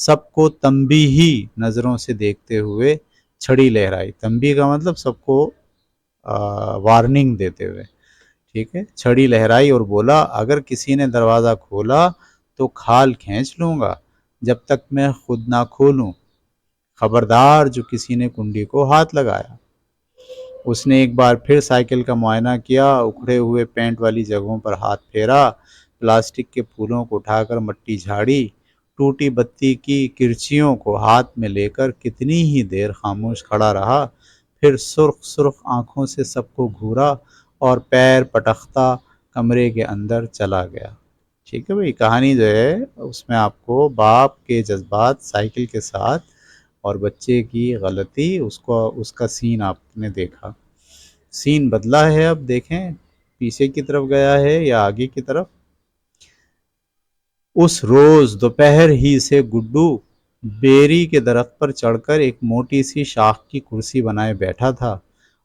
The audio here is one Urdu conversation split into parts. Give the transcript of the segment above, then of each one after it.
سب کو تنبیہی نظروں سے دیکھتے ہوئے چھڑی لہرائی. تنبیہ کا مطلب سب کو وارننگ دیتے ہوئے. ٹھیک ہے. چھڑی لہرائی اور بولا اگر کسی نے دروازہ کھولا تو کھال کھینچ لوں گا جب تک میں خود نہ کھولوں. خبردار جو کسی نے کنڈی کو ہاتھ لگایا. اس نے ایک بار پھر سائیکل کا معائنہ کیا، اکھڑے ہوئے پینٹ والی جگہوں پر ہاتھ پھیرا، پلاسٹک کے پھولوں کو اٹھا کر مٹی جھاڑی، ٹوٹی بتی کی کرچیوں کو ہاتھ میں لے کر کتنی ہی دیر خاموش کھڑا رہا، پھر سرخ سرخ آنکھوں سے سب کو گھورا اور پیر پٹختا کمرے کے اندر چلا گیا. ٹھیک ہے بھائی. کہانی جو ہے اس میں آپ کو باپ کے جذبات سائیکل کے ساتھ اور بچے کی غلطی اس کا سین آپ نے دیکھا. سین بدلا ہے. اب دیکھیں پیچھے کی طرف گیا ہے یا آگے کی طرف. اس روز دوپہر ہی سے گڈو بیری کے درخت پر چڑھ کر ایک موٹی سی شاخ کی کرسی بنائے بیٹھا تھا.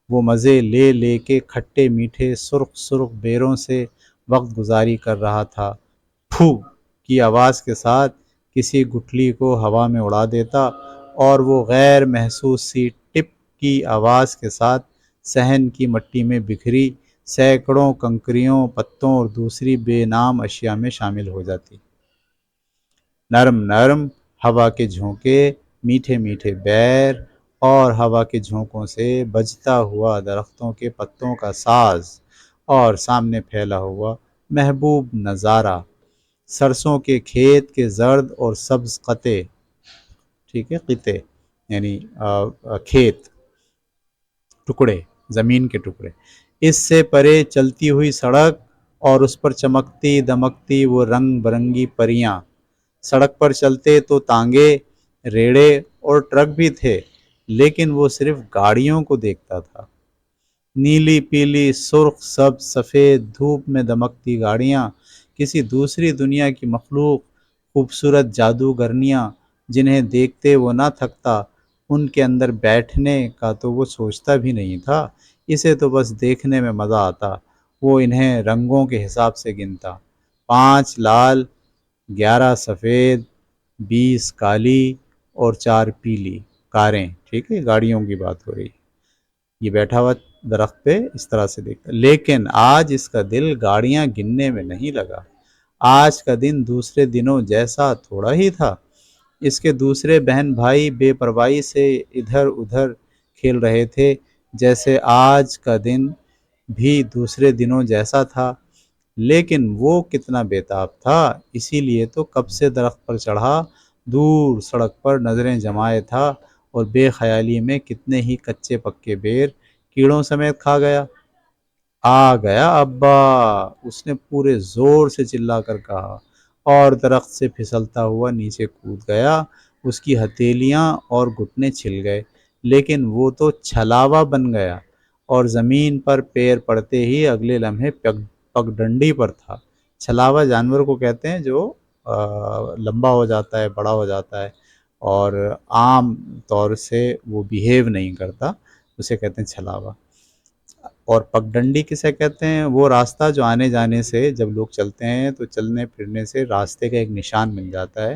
وہ مزے لے لے کے کھٹے میٹھے سرخ سرخ بیروں سے وقت گزاری کر رہا تھا. پھو کی آواز کے ساتھ کسی گٹھلی کو ہوا میں اڑا دیتا اور وہ غیر محسوس سی ٹپ کی آواز کے ساتھ صحن کی مٹی میں بکھری سینکڑوں کنکریوں، پتوں اور دوسری بے نام اشیاء میں شامل ہو جاتی. نرم نرم ہوا کے جھونکے، میٹھے میٹھے بیر اور ہوا کے جھونکوں سے بجتا ہوا درختوں کے پتوں کا ساز اور سامنے پھیلا ہوا محبوب نظارہ، سرسوں کے کھیت کے زرد اور سبز قطع. ٹھیک ہے. قطع یعنی کھیت، ٹکڑے، زمین کے ٹکڑے. اس سے پرے چلتی ہوئی سڑک اور اس پر چمکتی دمکتی وہ رنگ برنگی پریاں. سڑک پر چلتے تو تانگے، ریڑے اور ٹرک بھی تھے، لیکن وہ صرف گاڑیوں کو دیکھتا تھا. نیلی پیلی سرخ سبز سفید دھوپ میں دمکتی گاڑیاں، کسی دوسری دنیا کی مخلوق، خوبصورت جادوگرنیاں جنہیں دیکھتے وہ نہ تھکتا. ان کے اندر بیٹھنے کا تو وہ سوچتا بھی نہیں تھا، اسے تو بس دیکھنے میں مزہ آتا. وہ انہیں رنگوں کے حساب سے گنتا: 5 لال، 11 سفید، 20 کالی اور 4 پیلی کاریں. ٹھیک ہے. گاڑیوں کی بات ہو رہی. یہ بیٹھا ہوا درخت پہ اس طرح سے دیکھتا. لیکن آج اس کا دل گاڑیاں گننے میں نہیں لگا. آج کا دن دوسرے دنوں جیسا تھوڑا ہی تھا. اس کے دوسرے بہن بھائی بے پرواہی سے ادھر ادھر کھیل رہے تھے، جیسے آج کا دن بھی دوسرے دنوں جیسا تھا. لیکن وہ کتنا بے تاب تھا. اسی لیے تو کب سے درخت پر چڑھا دور سڑک پر نظریں جمائے تھا اور بے خیالی میں کتنے ہی کچے پکے بیر کیڑوں سمیت کھا گیا. آ گیا ابا، اس نے پورے زور سے چلا کر کہا اور درخت سے پھسلتا ہوا نیچے کود گیا. اس کی ہتھیلیاں اور گھٹنے چھل گئے، لیکن وہ تو چھلاوا بن گیا اور زمین پر پیر پڑتے ہی اگلے لمحے پگڈنڈی پر تھا. چھلاوا جانور کو کہتے ہیں جو لمبا ہو جاتا ہے، بڑا ہو جاتا ہے اور عام طور سے وہ بیہیو نہیں کرتا، اسے کہتے ہیں چھلاوا. اور پگڈنڈی کسے کہتے ہیں؟ وہ راستہ جو آنے جانے سے جب لوگ چلتے ہیں تو چلنے پھرنے سے راستے کا ایک نشان مل جاتا ہے،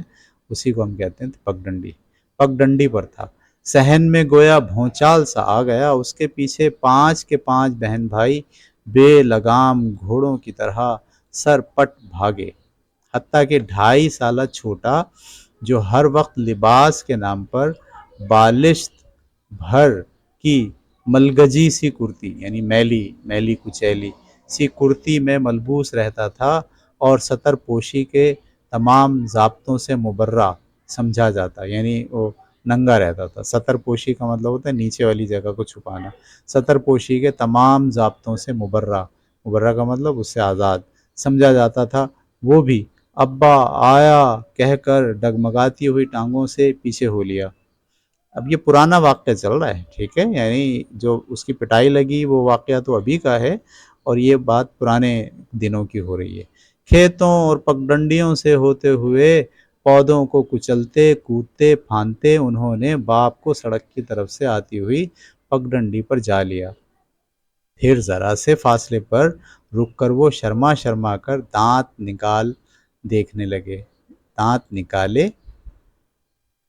اسی کو ہم کہتے ہیں پگڈنڈی. پگڈنڈی پر تھا. صحن میں گویا بھونچال سا آ گیا. اس کے پیچھے 5 کے 5 بہن بھائی بے لگام گھوڑوں کی طرح سر پٹ بھاگے. حتیٰ کہ 2.5 سالہ چھوٹا جو ہر وقت لباس کے نام پر بالشت بھر کی ملگجی سی کرتی یعنی میلی کچیلی سی کرتی میں ملبوس رہتا تھا اور سطر پوشی کے تمام ضابطوں سے مبرہ سمجھا جاتا، یعنی وہ ننگا رہتا تھا. سطر پوشی کا مطلب ہوتا ہے نیچے والی جگہ کو چھپانا. سطر پوشی کے تمام ضابطوں سے مبرہ کا مطلب اس سے آزاد سمجھا جاتا تھا. وہ بھی ابا آیا کہہ کر ڈگمگاتی ہوئی ٹانگوں سے پیچھے ہو لیا. اب یہ پرانا واقعہ چل رہا ہے. ٹھیک ہے. یعنی جو اس کی پٹائی لگی وہ واقعہ تو ابھی کا ہے اور یہ بات پرانے دنوں کی ہو رہی ہے. کھیتوں اور پگڈنڈیوں سے ہوتے ہوئے پودوں کو کچلتے کودتے پھاندتے انہوں نے باپ کو سڑک کی طرف سے آتی ہوئی پگڈنڈی پر جا لیا. پھر ذرا سے فاصلے پر رک کر وہ شرما شرما کر دانت نکال دیکھنے لگے. دانت نکالے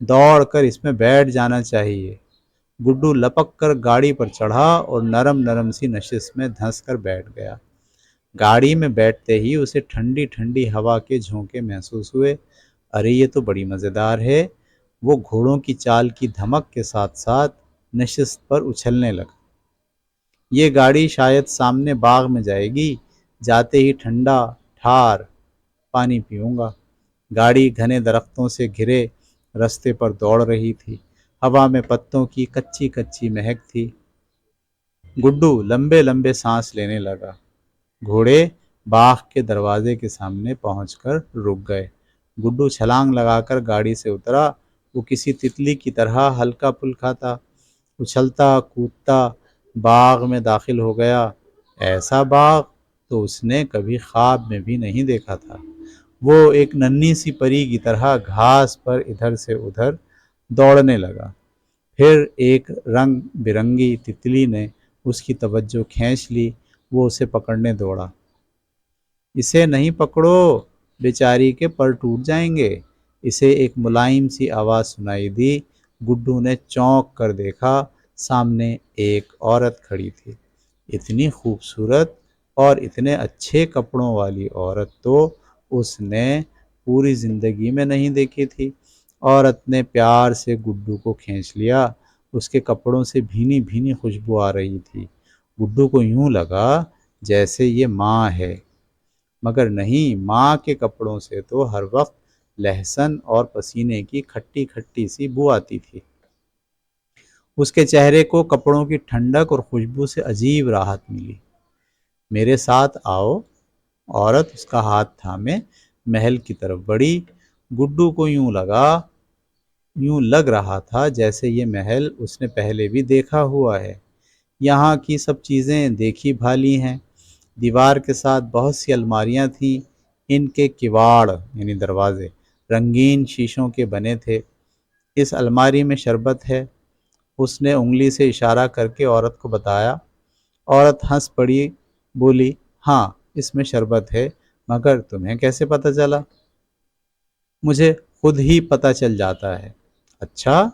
دوڑ کر اس میں بیٹھ جانا چاہیے۔ گڈو لپک کر گاڑی پر چڑھا اور نرم نرم سی نشست میں دھنس کر بیٹھ گیا۔ گاڑی میں بیٹھتے ہی اسے ٹھنڈی ٹھنڈی ہوا کے جھونکے محسوس ہوئے۔ ارے یہ تو بڑی مزیدار ہے۔ وہ گھوڑوں کی چال کی دھمک کے ساتھ ساتھ نشست پر اچھلنے لگا۔ یہ گاڑی شاید سامنے باغ میں جائے گی، جاتے ہی ٹھنڈا ٹھار پانی پیوں گا۔ گاڑی گھنے درختوں سے گھرے رستے پر دوڑ رہی تھی۔ ہوا میں پتوں کی کچی کچی مہک تھی۔ گڈو لمبے لمبے سانس لینے لگا۔ گھوڑے باغ کے دروازے کے سامنے پہنچ کر رک گئے۔ گڈو چھلانگ لگا کر گاڑی سے اترا۔ وہ کسی تتلی کی طرح ہلکا پھلکا تھا، اچھلتا کودتا باغ میں داخل ہو گیا۔ ایسا باغ تو اس نے کبھی خواب میں بھی نہیں دیکھا تھا۔ وہ ایک ننھی سی پری کی طرح گھاس پر ادھر سے ادھر دوڑنے لگا۔ پھر ایک رنگ برنگی تتلی نے اس کی توجہ کھینچ لی۔ وہ اسے پکڑنے دوڑا۔ اسے نہیں پکڑو، بیچاری کے پر ٹوٹ جائیں گے، اسے ایک ملائم سی آواز سنائی دی۔ گڈو نے چونک کر دیکھا، سامنے ایک عورت کھڑی تھی۔ اتنی خوبصورت اور اتنے اچھے کپڑوں والی عورت تو اس نے پوری زندگی میں نہیں دیکھی تھی۔ عورت نے پیار سے گڈو کو کھینچ لیا۔ اس کے کپڑوں سے بھینی بھینی خوشبو آ رہی تھی۔ گڈو کو یوں لگا جیسے یہ ماں ہے، مگر نہیں، ماں کے کپڑوں سے تو ہر وقت لہسن اور پسینے کی کھٹی کھٹی سی بو آتی تھی۔ اس کے چہرے کو کپڑوں کی ٹھنڈک اور خوشبو سے عجیب راحت ملی۔ میرے ساتھ آؤ، عورت اس کا ہاتھ تھامے محل کی طرف بڑھی۔ گڈو کو یوں لگ رہا تھا جیسے یہ محل اس نے پہلے بھی دیکھا ہوا ہے۔ یہاں کی سب چیزیں دیکھی بھالی ہیں۔ دیوار کے ساتھ بہت سی الماریاں تھیں۔ ان کے کواڑ یعنی دروازے رنگین شیشوں کے بنے تھے۔ اس الماری میں شربت ہے، اس نے انگلی سے اشارہ کر کے عورت کو بتایا۔ عورت ہنس پڑی، بولی، ہاں اس میں شربت ہے، مگر تمہیں کیسے پتہ چلا؟ مجھے خود ہی پتہ چل جاتا ہے۔ اچھا؟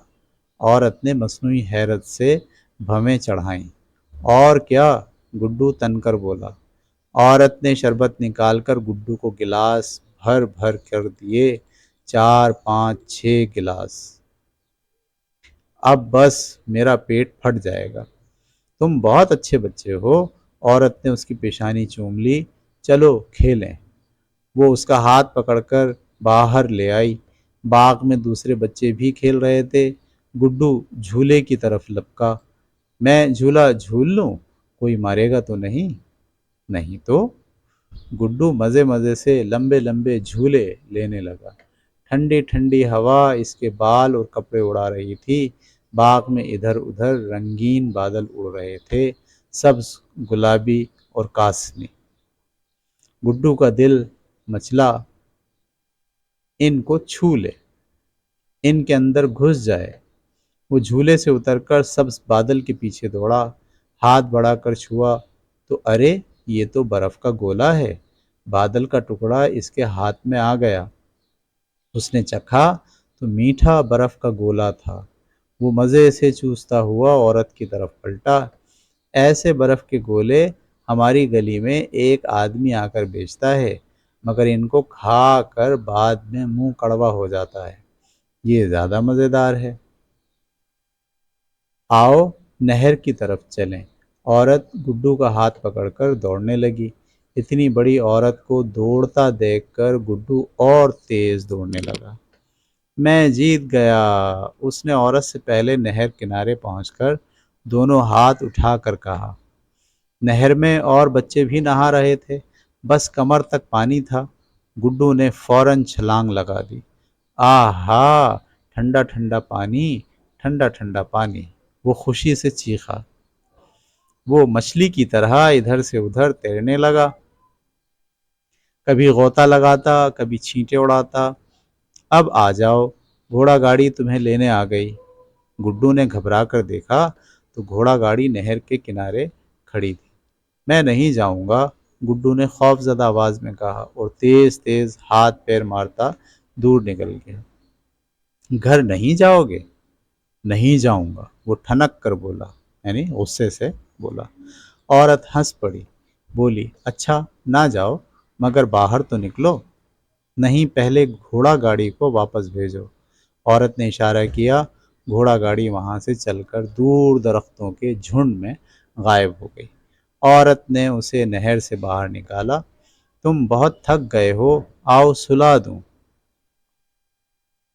عورت نے مصنوعی حیرت سے بھویں چڑھائیں۔ اور کیا؟ گڈو تن کر بولا۔ عورت نے شربت نکال کر گڈو کو گلاس بھر بھر کر دیے، 4 5 6 گلاس۔ اب بس میرا پیٹ پھٹ جائے گا۔ تم بہت اچھے بچے ہو۔ عورت نے اس کی پیشانی چوم لی۔ چلو کھیلیں۔ وہ اس کا ہاتھ پکڑ کر باہر لے آئی۔ باغ میں دوسرے بچے بھی کھیل رہے تھے۔ گڈو جھولے کی طرف لپکا۔ میں جھولا جھول لوں، کوئی مارے گا تو نہیں؟ نہیں تو؟ گڈو مزے مزے سے لمبے لمبے جھولے لینے لگا۔ ٹھنڈی ٹھنڈی ہوا اس کے بال اور کپڑے اڑا رہی تھی۔ باغ میں ادھر ادھر رنگین بادل اڑ رہے تھے، سبز، گلابی اور کاسنی۔ گڈو کا دل مچلا، ان کو چھو لے، ان کے اندر گھس جائے۔ وہ جھولے سے اتر کر سبز بادل کے پیچھے دوڑا۔ ہاتھ بڑھا کر چھوا تو ارے یہ تو برف کا گولا ہے۔ بادل کا ٹکڑا اس کے ہاتھ میں آ گیا۔ اس نے چکھا تو میٹھا برف کا گولا تھا۔ وہ مزے سے چوستا ہوا عورت کی طرف پلٹا۔ ایسے برف کے گولے ہماری گلی میں ایک آدمی آ کر بیچتا ہے، مگر ان کو کھا کر بعد میں منہ کڑوا ہو جاتا ہے۔ یہ زیادہ مزیدار ہے۔ آؤ نہر کی طرف چلیں۔ عورت گڈو کا ہاتھ پکڑ کر دوڑنے لگی۔ اتنی بڑی عورت کو دوڑتا دیکھ کر گڈو اور تیز دوڑنے لگا۔ میں جیت گیا، اس نے عورت سے پہلے نہر کنارے پہنچ کر دونوں ہاتھ اٹھا کر کہا۔ نہر میں اور بچے بھی نہا رہے تھے، بس کمر تک پانی تھا۔ گڈو نے فوراً چھلانگ لگا دی۔ آہا، ٹھنڈا ٹھنڈا پانی، ٹھنڈا ٹھنڈا پانی، وہ خوشی سے چیخا۔ وہ مچھلی کی طرح ادھر سے ادھر تیرنے لگا، کبھی غوطہ لگاتا، کبھی چھینٹے اڑاتا۔ اب آ جاؤ، گھوڑا گاڑی تمہیں لینے آ گئی۔ گڈو نے گھبرا کر دیکھا تو گھوڑا گاڑی نہر کے کنارے کھڑی تھی۔ میں نہیں جاؤں گا، گڈو نے خوف زدہ آواز میں کہا اور تیز تیز ہاتھ پیر مارتا دور نکل گیا۔ گھر نہیں جاؤ گے؟ نہیں جاؤں گا، وہ ٹھنک کر بولا، یعنی غصے سے بولا۔ عورت ہنس پڑی، بولی اچھا نہ جاؤ، مگر باہر تو نکلو۔ نہیں، پہلے گھوڑا گاڑی کو واپس بھیجو۔ عورت نے اشارہ کیا، گھوڑا گاڑی وہاں سے چل کر دور درختوں کے جھنڈ میں غائب ہو گئی۔ عورت نے اسے نہر سے باہر نکالا۔ تم بہت تھک گئے ہو، آؤ سلا دوں۔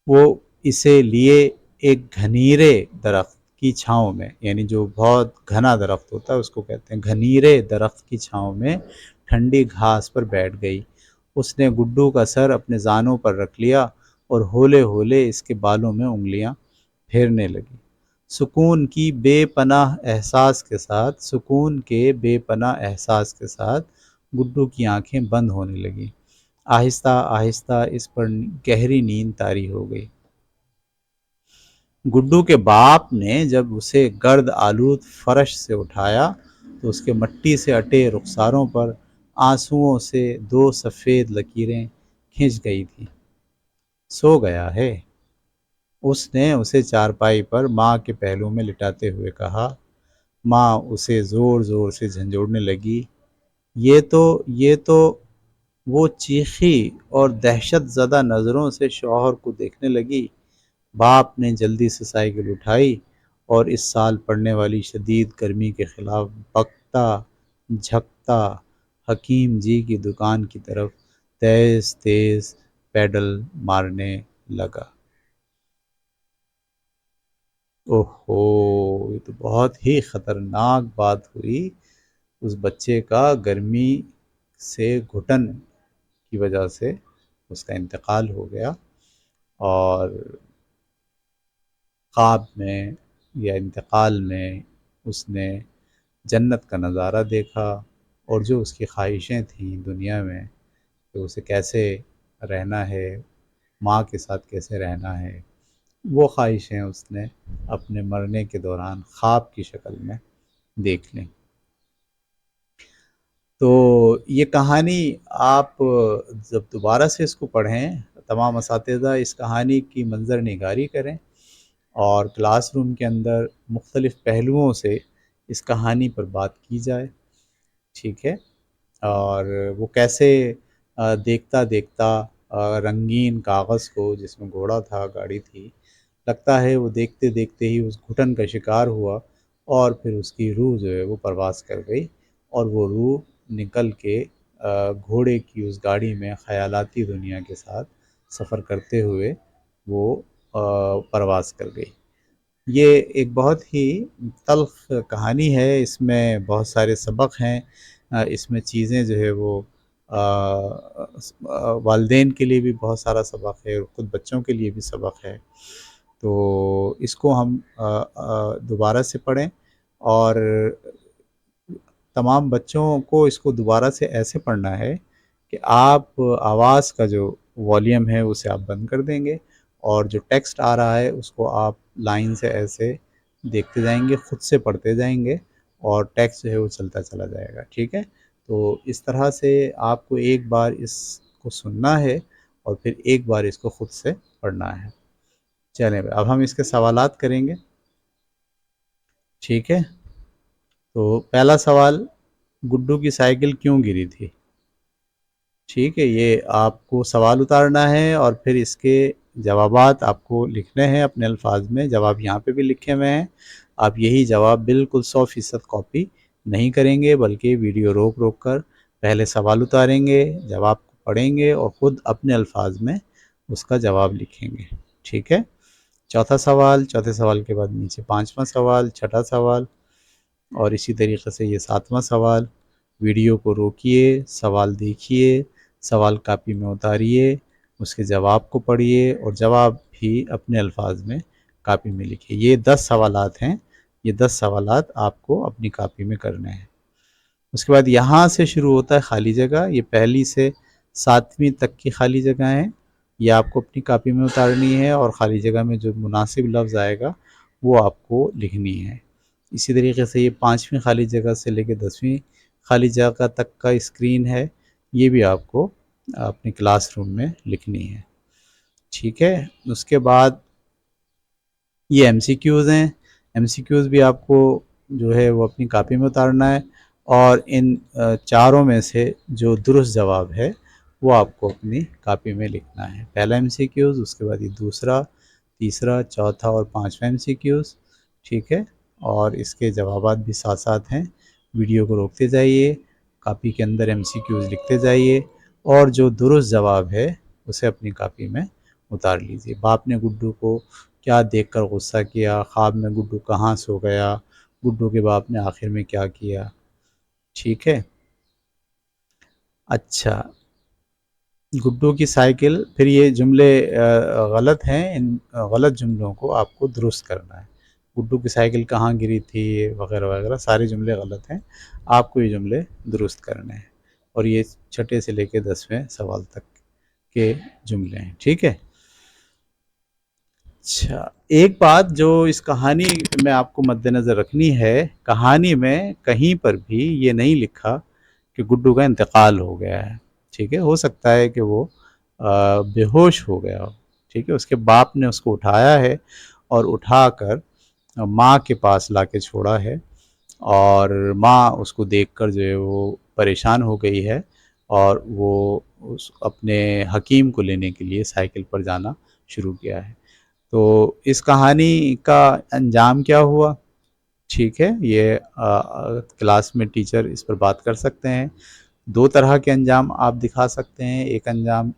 وہ اسے لیے ایک گھنیرے درخت کی چھاؤں میں، یعنی جو بہت گھنا درخت ہوتا ہے اس کو کہتے ہیں گھنیرے درخت کی چھاؤں میں، ٹھنڈی گھاس پر بیٹھ گئی۔ اس نے گڈو کا سر اپنے زانوں پر رکھ لیا اور ہولے ہولے اس کے بالوں میں انگلیاں پھیرنے لگی۔ سکون کے بے پناہ احساس کے ساتھ گڈو کی آنکھیں بند ہونے لگیں۔ آہستہ آہستہ اس پر گہری نیند طاری ہو گئی۔ گڈو کے باپ نے جب اسے گرد آلود فرش سے اٹھایا تو اس کے مٹی سے اٹے رخساروں پر آنسوؤں سے 2 سفید لکیریں کھنچ گئی تھیں۔ سو گیا ہے، اس نے اسے چارپائی پر ماں کے پہلو میں لٹاتے ہوئے کہا۔ ماں اسے زور زور سے جھنجھوڑنے لگی۔ یہ تو وہ چیخی اور دہشت زدہ نظروں سے شوہر کو دیکھنے لگی۔ باپ نے جلدی سے سائیکل اٹھائی اور اس سال پڑنے والی شدید گرمی کے خلاف بکتا جھکتا حکیم جی کی دکان کی طرف تیز تیز پیڈل مارنے لگا۔ اوہو، یہ تو بہت ہی خطرناک بات ہوئی۔ اس بچے کا گرمی سے گھٹن کی وجہ سے اس کا انتقال ہو گیا، اور خواب میں یا انتقال میں اس نے جنت کا نظارہ دیکھا، اور جو اس کی خواہشیں تھیں دنیا میں کہ اسے کیسے رہنا ہے، ماں کے ساتھ کیسے رہنا ہے، وہ خواہشیں اس نے اپنے مرنے کے دوران خواب کی شکل میں دیکھ لیں۔ تو یہ کہانی آپ جب دوبارہ سے اس کو پڑھیں، تمام اساتذہ اس کہانی کی منظر نگاری کریں اور کلاس روم کے اندر مختلف پہلوؤں سے اس کہانی پر بات کی جائے، ٹھیک ہے؟ اور وہ کیسے دیکھتا دیکھتا رنگین کاغذ کو جس میں گھوڑا تھا، گاڑی تھی، لگتا ہے وہ دیکھتے دیکھتے ہی اس گھٹن کا شکار ہوا، اور پھر اس کی روح جو ہے وہ پرواز کر گئی، اور وہ روح نکل کے گھوڑے کی اس گاڑی میں خیالاتی دنیا کے ساتھ سفر کرتے ہوئے وہ پرواز کر گئی۔ یہ ایک بہت ہی تلخ کہانی ہے، اس میں بہت سارے سبق ہیں، اس میں چیزیں جو ہے وہ والدین کے لیے بھی بہت سارا سبق ہے، اور خود بچوں کے لیے بھی سبق ہے۔ تو اس کو ہم دوبارہ سے پڑھیں، اور تمام بچوں کو اس کو دوبارہ سے ایسے پڑھنا ہے کہ آپ آواز کا جو والیوم ہے اسے آپ بند کر دیں گے، اور جو ٹیکسٹ آ رہا ہے اس کو آپ لائن سے ایسے دیکھتے جائیں گے، خود سے پڑھتے جائیں گے، اور ٹیکسٹ جو ہے وہ چلتا چلا جائے گا، ٹھیک ہے؟ تو اس طرح سے آپ کو ایک بار اس کو سننا ہے اور پھر ایک بار اس کو خود سے پڑھنا ہے۔ چلیں اب ہم اس کے سوالات کریں گے، ٹھیک ہے؟ تو پہلا سوال، گڈو کی سائیکل کیوں گری تھی؟ ٹھیک ہے، یہ آپ کو سوال اتارنا ہے اور پھر اس کے جوابات آپ کو لکھنے ہیں اپنے الفاظ میں۔ جواب یہاں پہ بھی لکھے ہوئے ہیں، آپ یہی جواب بالکل 100% کاپی نہیں کریں گے، بلکہ ویڈیو روک روک کر پہلے سوال اتاریں گے، جواب کو پڑھیں گے اور خود اپنے الفاظ میں اس کا جواب لکھیں گے، ٹھیک ہے؟ چوتھا سوال، چوتھے سوال کے بعد نیچے 5واں سوال، چھٹا سوال، اور اسی طریقے سے یہ 7واں سوال۔ ویڈیو کو روکیے، سوال دیکھیے، سوال کاپی میں اتاریے، اس کے جواب کو پڑھیے اور جواب بھی اپنے الفاظ میں کاپی میں لکھیے۔ یہ 10 سوالات ہیں، یہ 10 سوالات آپ کو اپنی کاپی میں کرنے ہیں۔ اس کے بعد یہاں سے شروع ہوتا ہے خالی جگہ، یہ پہلی سے 7ویں تک کی خالی جگہ ہیں، یہ آپ کو اپنی کاپی میں اتارنی ہے، اور خالی جگہ میں جو مناسب لفظ آئے گا وہ آپ کو لکھنی ہے۔ اسی طریقے سے یہ 5ویں خالی جگہ سے لے کے 10ویں خالی جگہ تک کا اسکرین ہے، یہ بھی آپ کو اپنے کلاس روم میں لکھنی ہے، ٹھیک ہے؟ اس کے بعد یہ ایم سی کیوز ہیں، ایم سی کیوز بھی آپ کو جو ہے وہ اپنی کاپی میں اتارنا ہے، اور ان چاروں میں سے جو درست جواب ہے وہ آپ کو اپنی کاپی میں لکھنا ہے۔ پہلا ایم سی کیوز، اس کے بعد یہ دوسرا، تیسرا، چوتھا اور پانچواں ایم سی کیوز، ٹھیک ہے، اور اس کے جوابات بھی ساتھ ساتھ ہیں۔ ویڈیو کو روکتے جائیے، کاپی کے اندر ایم سی کیوز لکھتے جائیے، اور جو درست جواب ہے اسے اپنی کاپی میں اتار لیجیے۔ باپ نے گڈو کو کیا دیکھ کر غصہ کیا، خواب میں گڈو کہاں سو گیا، گڈو کے باپ نے آخر میں کیا کیا، ٹھیک ہے۔ اچھا، گڈو کی سائیکل، پھر یہ جملے غلط ہیں، ان غلط جملوں کو آپ کو درست کرنا ہے۔ گڈو کی سائیکل کہاں گری تھی وغیرہ وغیرہ، سارے جملے غلط ہیں، آپ کو یہ جملے درست کرنے ہیں، اور یہ چھٹے سے لے کے 10ویں سوال تک کے جملے ہیں، ٹھیک ہے۔ اچھا، ایک بات جو اس کہانی میں آپ کو مد نظر رکھنی ہے، کہانی میں کہیں پر بھی یہ نہیں لکھا کہ گڈو کا انتقال ہو گیا ہے، ٹھیک ہے۔ ہو سکتا ہے کہ وہ بے ہوش ہو گیا ہو، ٹھیک ہے۔ اس کے باپ نے اس کو اٹھایا ہے اور اٹھا کر ماں کے پاس لا کے چھوڑا ہے، اور ماں اس کو دیکھ کر جو ہے وہ پریشان ہو گئی ہے، اور وہ اپنے حکیم کو لینے کے لیے سائیکل پر جانا شروع کیا ہے۔ تو اس کہانی کا انجام کیا ہوا، ٹھیک ہے، یہ کلاس میں ٹیچر اس پر بات کر سکتے ہیں۔ دو طرح کے انجام آپ دکھا سکتے ہیں، ایک انجام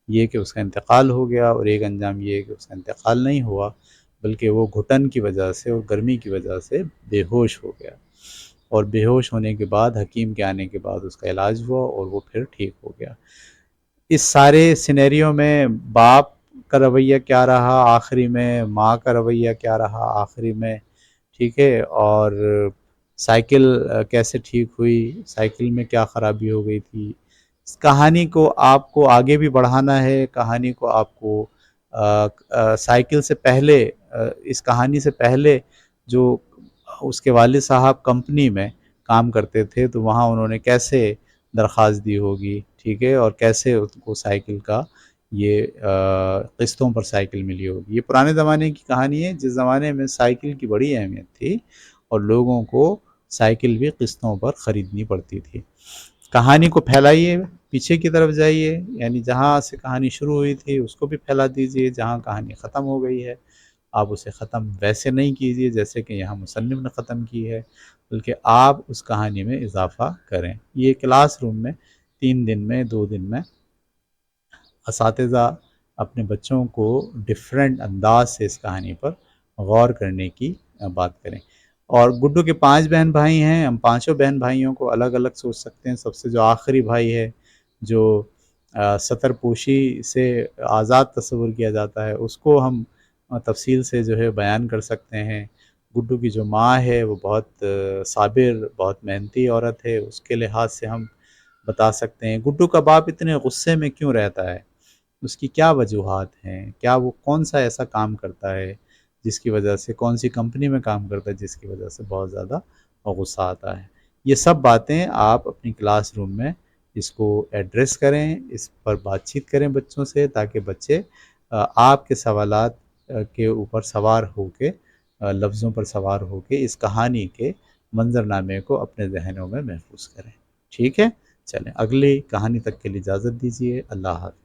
یہ کہ اس کا انتقال ہو گیا، اور ایک انجام یہ کہ اس کا انتقال نہیں ہوا بلکہ وہ گھٹن کی وجہ سے اور گرمی کی وجہ سے بے ہوش ہو گیا، اور بے ہوش ہونے کے بعد حکیم کے آنے کے بعد اس کا علاج ہوا اور وہ پھر ٹھیک ہو گیا۔ اس سارے سینیریو میں باپ کا رویہ کیا رہا آخری میں، ماں کا رویہ کیا رہا آخری میں، ٹھیک ہے، اور سائیکل کیسے ٹھیک ہوئی، سائیکل میں کیا خرابی ہو گئی تھی۔ اس کہانی کو آپ کو آگے بھی بڑھانا ہے، کہانی کو آپ کو سائیکل سے پہلے، اس کہانی سے پہلے جو اس کے والد صاحب کمپنی میں کام کرتے تھے تو وہاں انہوں نے کیسے درخواست دی ہوگی، ٹھیک ہے، اور کیسے ان کو سائیکل کا یہ قسطوں پر سائیکل ملی ہوگی۔ یہ پرانے زمانے کی کہانی ہے، جس زمانے میں سائیکل کی بڑی اہمیت تھی اور لوگوں کو سائیکل بھی قسطوں پر خریدنی پڑتی تھی۔ کہانی کو پھیلائیے، پیچھے کی طرف جائیے، یعنی جہاں سے کہانی شروع ہوئی تھی اس کو بھی پھیلا دیجئے، جہاں کہانی ختم ہو گئی ہے آپ اسے ختم ویسے نہیں کیجئے جیسے کہ یہاں مصنف نے ختم کی ہے، بلکہ آپ اس کہانی میں اضافہ کریں۔ یہ کلاس روم میں 3 دن میں 2 دن میں اساتذہ اپنے بچوں کو ڈیفرنٹ انداز سے اس کہانی پر غور کرنے کی بات کریں۔ اور گڈو کے 5 بہن بھائی ہیں، ہم پانچوں بہن بھائیوں کو الگ الگ سوچ سکتے ہیں۔ سب سے جو آخری بھائی ہے، جو سطر پوشی سے آزاد تصور کیا جاتا ہے، اس کو ہم تفصیل سے جو ہے بیان کر سکتے ہیں۔ گڈو کی جو ماں ہے وہ بہت صابر، بہت محنتی عورت ہے، اس کے لحاظ سے ہم بتا سکتے ہیں۔ گڈو کا باپ اتنے غصے میں کیوں رہتا ہے، اس کی کیا وجوہات ہیں، کیا وہ کون سا ایسا کام کرتا ہے جس کی وجہ سے، کون سی کمپنی میں کام کرتا ہے جس کی وجہ سے بہت زیادہ غصہ آتا ہے۔ یہ سب باتیں آپ اپنی کلاس روم میں اس کو ایڈریس کریں، اس پر بات چیت کریں بچوں سے، تاکہ بچے آپ کے سوالات کے اوپر سوار ہو کے، لفظوں پر سوار ہو کے اس کہانی کے منظرنامے کو اپنے ذہنوں میں محفوظ کریں، ٹھیک ہے۔ چلیں اگلی کہانی تک کے لیے اجازت دیجیے، اللہ حافظ۔